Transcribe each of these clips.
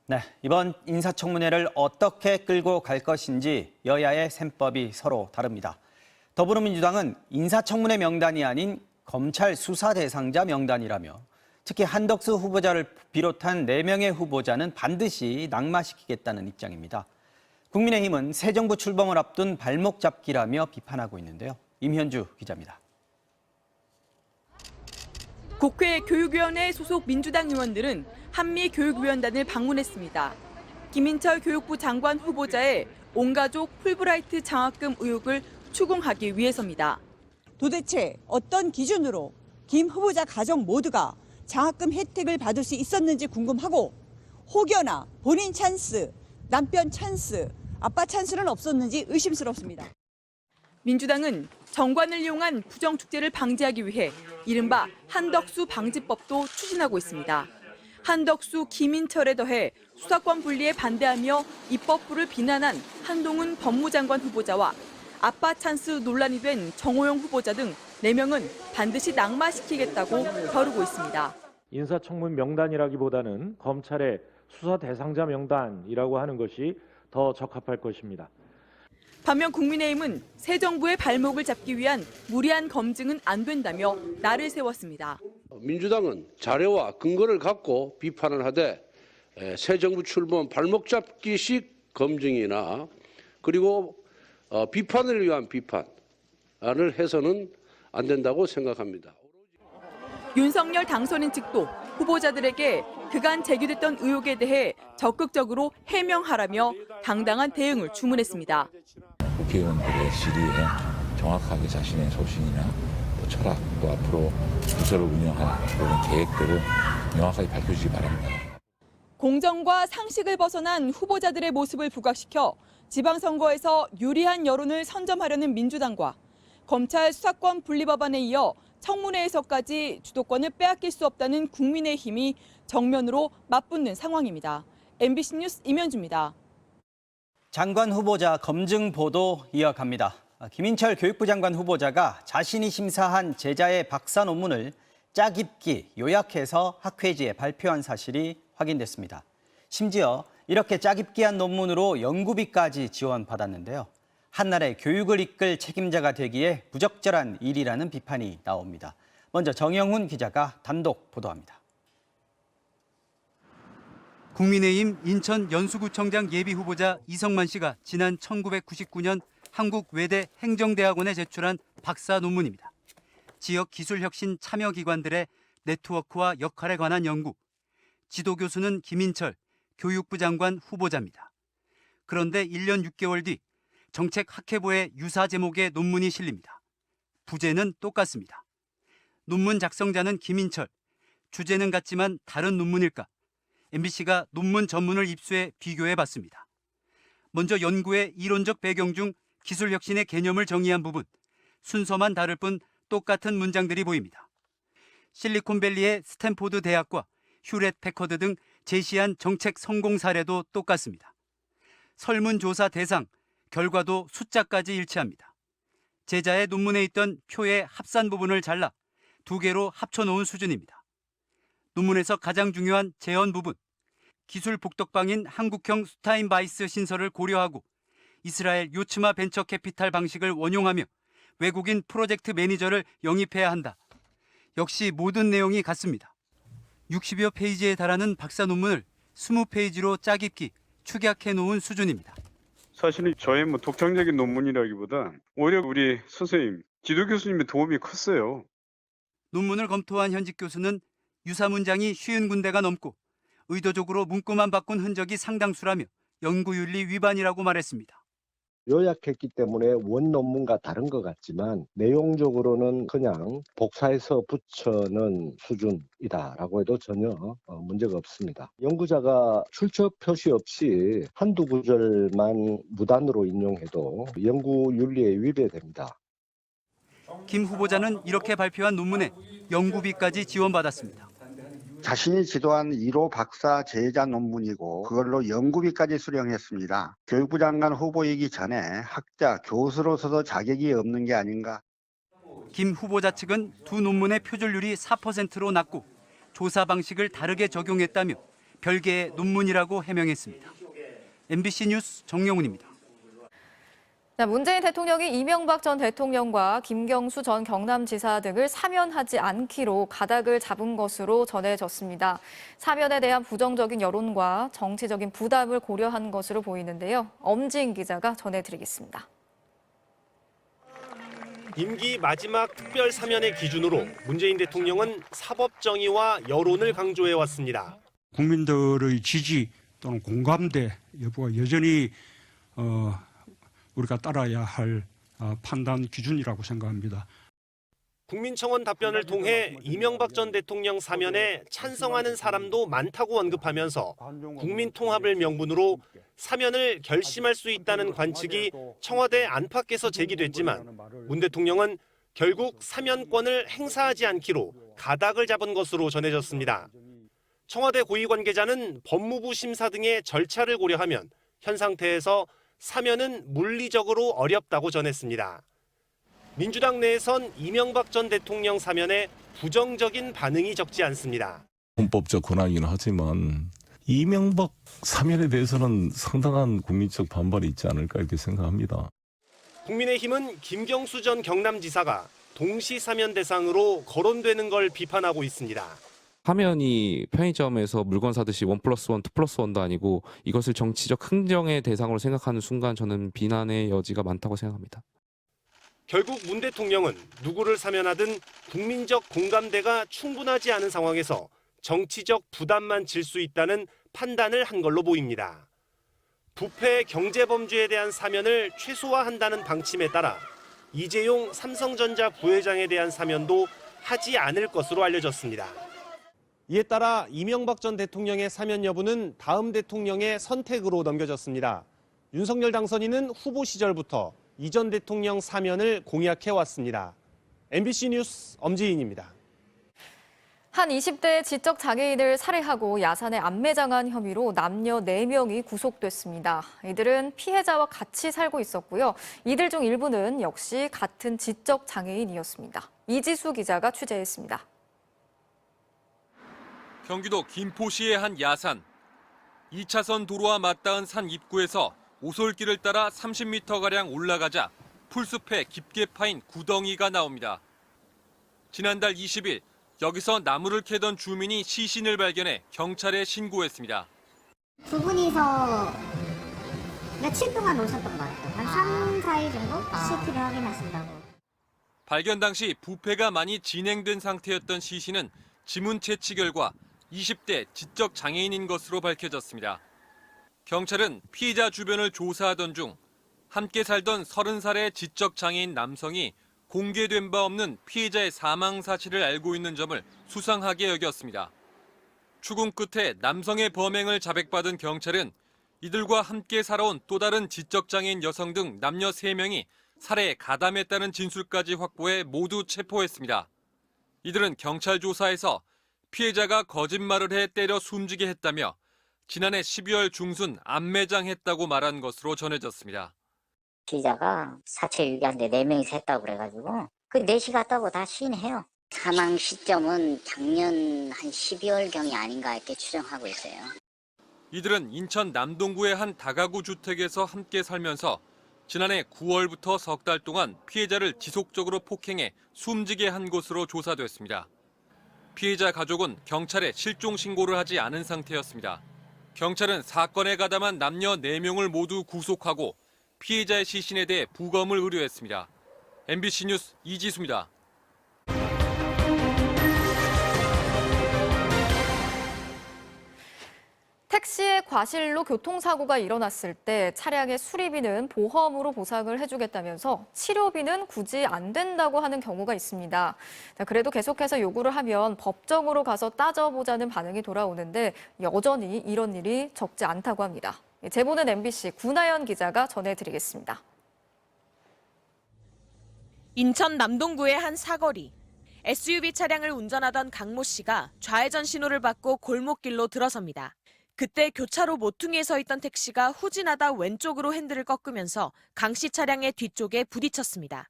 네, 이번 인사청문회를 어떻게 끌고 갈 것인지 여야의 셈법이 서로 다릅니다. 더불어민주당은 인사청문회 명단이 아닌 검찰 수사 대상자 명단이라며 특히 한덕수 후보자를 비롯한 4명의 후보자는 반드시 낙마시키겠다는 입장입니다. 국민의힘은 새 정부 출범을 앞둔 발목 잡기라며 비판하고 있는데요. 임현주 기자입니다. 국회 교육위원회 소속 민주당 의원들은 한미교육위원단을 방문했습니다. 김인철 교육부 장관 후보자의 온가족 풀브라이트 장학금 의혹을 추궁하기 위해서입니다. 도대체 어떤 기준으로 김 후보자 가족 모두가 장학금 혜택을 받을 수 있었는지 궁금하고 혹여나 본인 찬스, 남편 찬스, 아빠 찬스는 없었는지 의심스럽습니다. 민주당은 정관을 이용한 부정축제를 방지하기 위해 이른바 한덕수 방지법도 추진하고 있습니다. 한덕수, 김인철에 더해 수사권 분리에 반대하며 입법부를 비난한 한동훈 법무장관 후보자와 아빠 찬스 논란이 된 정호영 후보자 등 4명은 반드시 낙마시키겠다고 겨루고 있습니다. 인사청문 명단이라기보다는 검찰의 수사 대상자 명단이라고 하는 것이 더 적합할 것입니다. 반면 국민의힘은 새 정부의 발목을 잡기 위한 무리한 검증은 안 된다며 날을 세웠습니다. 민주당은 자료와 근거를 갖고 비판을 하되 새 정부 출범 발목 잡기식 검증이나 그리고 비판을 위한 비판을 해서는 안 된다고 생각합니다. 윤석열 당선인 측도 후보자들에게 그간 제기됐던 의혹에 대해 적극적으로 해명하라며 당당한 대응을 주문했습니다. 국회의원들의 질의에 정확하게 자신의 소신이나 또 철학, 또 앞으로 부서를 운영할 그런 계획들을 명확하게 밝혀주시기 바랍니다. 공정과 상식을 벗어난 후보자들의 모습을 부각시켜 지방선거에서 유리한 여론을 선점하려는 민주당과 검찰 수사권 분리 법안에 이어 청문회에서까지 주도권을 빼앗길 수 없다는 국민의힘이 정면으로 맞붙는 상황입니다. MBC 뉴스 임현주입니다. 장관 후보자 검증 보도 이어갑니다. 김인철 교육부 장관 후보자가 자신이 심사한 제자의 박사 논문을 짜깁기, 요약해서 학회지에 발표한 사실이 확인됐습니다. 심지어 이렇게 짜깁기한 논문으로 연구비까지 지원받았는데요. 한나라의 교육을 이끌 책임자가 되기에 부적절한 일이라는 비판이 나옵니다. 먼저 정영훈 기자가 단독 보도합니다. 국민의힘 인천 연수구청장 예비후보자 이성만 씨가 지난 1999년 한국외대 행정대학원에 제출한 박사 논문입니다. 지역 기술혁신 참여기관들의 네트워크와 역할에 관한 연구. 지도교수는 김인철 교육부 장관 후보자입니다. 그런데 1년 6개월 뒤 정책학회부에 유사 제목의 논문이 실립니다. 부제는 똑같습니다. 논문 작성자는 김인철, 주제는 같지만 다른 논문일까? MBC가 논문 전문을 입수해 비교해봤습니다. 먼저 연구의 이론적 배경 중 기술혁신의 개념을 정의한 부분, 순서만 다를 뿐 똑같은 문장들이 보입니다. 실리콘밸리의 스탠포드 대학과 휴렛 패커드 등 제시한 정책 성공 사례도 똑같습니다. 설문조사 대상, 결과도 숫자까지 일치합니다. 제자의 논문에 있던 표의 합산 부분을 잘라 2개로 합쳐놓은 수준입니다. 논문에서 가장 중요한 재현 부분, 기술 복덕방인 한국형 스타인바이스 신설을 고려하고 이스라엘 요츠마 벤처 캐피탈 방식을 원용하며 외국인 프로젝트 매니저를 영입해야 한다. 역시 모든 내용이 같습니다. 60여 페이지에 달하는 박사 논문을 20페이지로 짜깁기, 축약해 놓은 수준입니다. 사실은 저의 독창적인 논문이라기보다 오히려 우리 선생님, 지도 교수님의 도움이 컸어요. 논문을 검토한 현직 교수는 유사 문장이 50군데가 넘고 의도적으로 문구만 바꾼 흔적이 상당수라며 연구윤리 위반이라고 말했습니다. 요약했기 때문에 원 논문과 다른 것 같지만 내용적으로는 그냥 복사해서 붙여넣은 수준이다라고 해도 전혀 문제가 없습니다. 연구자가 출처 표시 없이 한두 구절만 무단으로 인용해도 연구윤리에 위배됩니다. 김 후보자는 이렇게 발표한 논문에 연구비까지 지원받았습니다. 자신이 지도한 1호 박사 제자 논문이고 그걸로 연구비까지 수령했습니다. 교육부 장관 후보이기 전에 학자, 교수로서도 자격이 없는 게 아닌가. 김 후보자 측은 두 논문의 표절률이 4%로 낮고 조사 방식을 다르게 적용했다며 별개의 논문이라고 해명했습니다. MBC 뉴스 정영훈입니다. 문재인 대통령이 이명박 전 대통령과 김경수 전 경남지사 등을 사면하지 않기로 가닥을 잡은 것으로 전해졌습니다. 사면에 대한 부정적인 여론과 정치적인 부담을 고려한 것으로 보이는데요. 엄지인 기자가 전해드리겠습니다. 임기 마지막 특별 사면의 기준으로 문재인 대통령은 사법정의와 여론을 강조해왔습니다. 국민들의 지지 또는 공감대 여부가 여전히 우리가 따라야 할 판단 기준이라고 생각합니다. 국민청원 답변을 통해 이명박 전 대통령 사면에 찬성하는 사람도 많다고 언급하면서 국민 통합을 명분으로 사면을 결심할 수 있다는 관측이 청와대 안팎에서 제기됐지만 문 대통령은 결국 사면권을 행사하지 않기로 가닥을 잡은 것으로 전해졌습니다. 청와대 고위 관계자는 법무부 심사 등의 절차를 고려하면 현 상태에서 사면은 물리적으로 어렵다고 전했습니다. 민주당 내에선 이명박 전 대통령 사면에 부정적인 반응이 적지 않습니다. 헌법적 권한이긴 하지만 이명박 사면에 대해서는 상당한 국민적 반발이 있지 않을까 이렇게 생각합니다. 국민의힘은 김경수 전 경남지사가 동시 사면 대상으로 거론되는 걸 비판하고 있습니다. 사면이 편의점에서 물건 사듯이 1+1, 2+1도 아니고 이것을 정치적 흥정의 대상으로 생각하는 순간 저는 비난의 여지가 많다고 생각합니다. 결국 문 대통령은 누구를 사면하든 국민적 공감대가 충분하지 않은 상황에서 정치적 부담만 질 수 있다는 판단을 한 걸로 보입니다. 부패 경제범죄에 대한 사면을 최소화한다는 방침에 따라 이재용 삼성전자 부회장에 대한 사면도 하지 않을 것으로 알려졌습니다. 이에 따라 이명박 전 대통령의 사면 여부는 다음 대통령의 선택으로 넘겨졌습니다. 윤석열 당선인은 후보 시절부터 이 전 대통령 사면을 공약해왔습니다. MBC 뉴스 엄지인입니다. 한 20대 지적 장애인을 살해하고 야산에 암매장한 혐의로 남녀 4명이 구속됐습니다. 이들은 피해자와 같이 살고 있었고요. 이들 중 일부는 역시 같은 지적 장애인이었습니다. 이지수 기자가 취재했습니다. 경기도 김포시의 한 야산. 2차선 도로와 맞닿은 산 입구에서 오솔길을 따라 30m가량 올라가자 풀숲에 깊게 파인 구덩이가 나옵니다. 지난달 20일 여기서 나무를 캐던 주민이 시신을 발견해 경찰에 신고했습니다. 두 분이서 며칠 동안 오셨던 것 같아요. 한 3, 4일 정도 CCTV 확인하신다고. 발견 당시 부패가 많이 진행된 상태였던 시신은 지문 채취 결과 20대 지적 장애인인 것으로 밝혀졌습니다. 경찰은 피해자 주변을 조사하던 중 함께 살던 30살의 지적 장애인 남성이 공개된 바 없는 피해자의 사망 사실을 알고 있는 점을 수상하게 여겼습니다. 추궁 끝에 남성의 범행을 자백받은 경찰은 이들과 함께 살아온 또 다른 지적 장애인 여성 등 남녀 3명이 살해에 가담했다는 진술까지 확보해 모두 체포했습니다. 이들은 경찰 조사에서 피해자가 거짓말을 해 때려 숨지게 했다며 지난해 12월 중순 암매장했다고 말한 것으로 전해졌습니다. 피의자가 사체 유기한데 4명이서 했다고 그래가지고 그 4시 갔다고 다 시인해요. 사망 시점은 작년 한 12월경이 아닌가 이렇게 추정하고 있어요. 이들은 인천 남동구의 한 다가구 주택에서 함께 살면서 지난해 9월부터 석 달 동안 피해자를 지속적으로 폭행해 숨지게 한 것으로 조사됐습니다. 피해자 가족은 경찰에 실종 신고를 하지 않은 상태였습니다. 경찰은 사건에 가담한 남녀 4명을 모두 구속하고 피해자의 시신에 대해 부검을 의뢰했습니다. MBC 뉴스 이지수입니다. 택시의 과실로 교통사고가 일어났을 때 차량의 수리비는 보험으로 보상을 해주겠다면서 치료비는 굳이 안 된다고 하는 경우가 있습니다. 그래도 계속해서 요구를 하면 법정으로 가서 따져보자는 반응이 돌아오는데 여전히 이런 일이 적지 않다고 합니다. 제보는 MBC 구나연 기자가 전해드리겠습니다. 인천 남동구의 한 사거리. SUV 차량을 운전하던 강모 씨가 좌회전 신호를 받고 골목길로 들어섭니다. 그때 교차로 모퉁이에 서 있던 택시가 후진하다 왼쪽으로 핸들을 꺾으면서 강 씨 차량의 뒤쪽에 부딪혔습니다.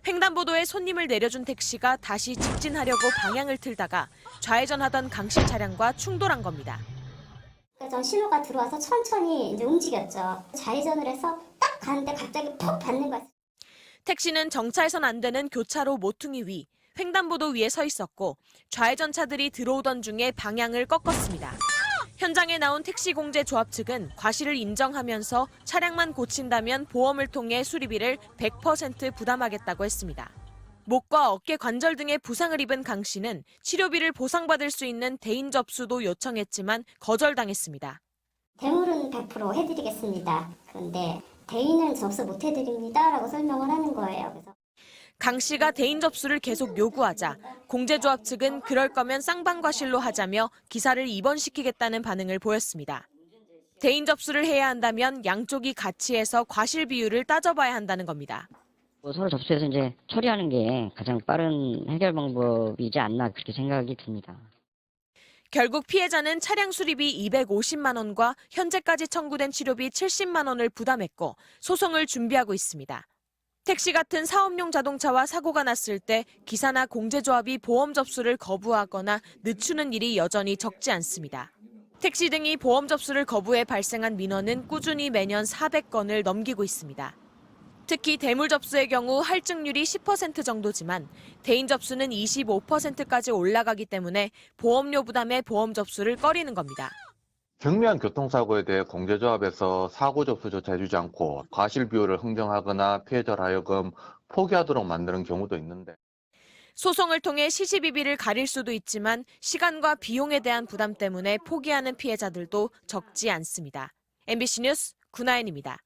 횡단보도에 손님을 내려준 택시가 다시 직진하려고 방향을 틀다가 좌회전하던 강 씨 차량과 충돌한 겁니다. 전 신호가 들어와서 천천히 이제 움직였죠. 좌회전을 해서 딱 가는데 갑자기 퍽 받는 거예요. 택시는 정차해선 안 되는 교차로 모퉁이 위, 횡단보도 위에 서 있었고 좌회전 차들이 들어오던 중에 방향을 꺾었습니다. 현장에 나온 택시공제조합 측은 과실을 인정하면서 차량만 고친다면 보험을 통해 수리비를 100% 부담하겠다고 했습니다. 목과 어깨 관절 등의 부상을 입은 강 씨는 치료비를 보상받을 수 있는 대인 접수도 요청했지만 거절당했습니다. 대물은 100% 해드리겠습니다. 그런데 대인은 접수 못 해드립니다라고 설명을 하는 거예요. 그래서 강 씨가 대인 접수를 계속 요구하자 공제조합 측은 그럴 거면 쌍방과실로 하자며 기사를 입원시키겠다는 반응을 보였습니다. 대인 접수를 해야 한다면 양쪽이 같이 해서 과실 비율을 따져봐야 한다는 겁니다. 서로 접수해서 이제 처리하는 게 가장 빠른 해결 방법이지 않나 그렇게 생각이 듭니다. 결국 피해자는 차량 수리비 250만 원과 현재까지 청구된 치료비 70만 원을 부담했고 소송을 준비하고 있습니다. 택시 같은 사업용 자동차와 사고가 났을 때 기사나 공제조합이 보험 접수를 거부하거나 늦추는 일이 여전히 적지 않습니다. 택시 등이 보험 접수를 거부해 발생한 민원은 꾸준히 매년 400건을 넘기고 있습니다. 특히 대물 접수의 경우 할증률이 10% 정도지만 대인 접수는 25%까지 올라가기 때문에 보험료 부담에 보험 접수를 꺼리는 겁니다. 경미한 교통사고에 대해 공제조합에서 사고 접수조차 해주지 않고 과실 비율을 흥정하거나 피해자를 하여금 포기하도록 만드는 경우도 있는데 소송을 통해 시시비비를 가릴 수도 있지만 시간과 비용에 대한 부담 때문에 포기하는 피해자들도 적지 않습니다. MBC 뉴스 구나연입니다.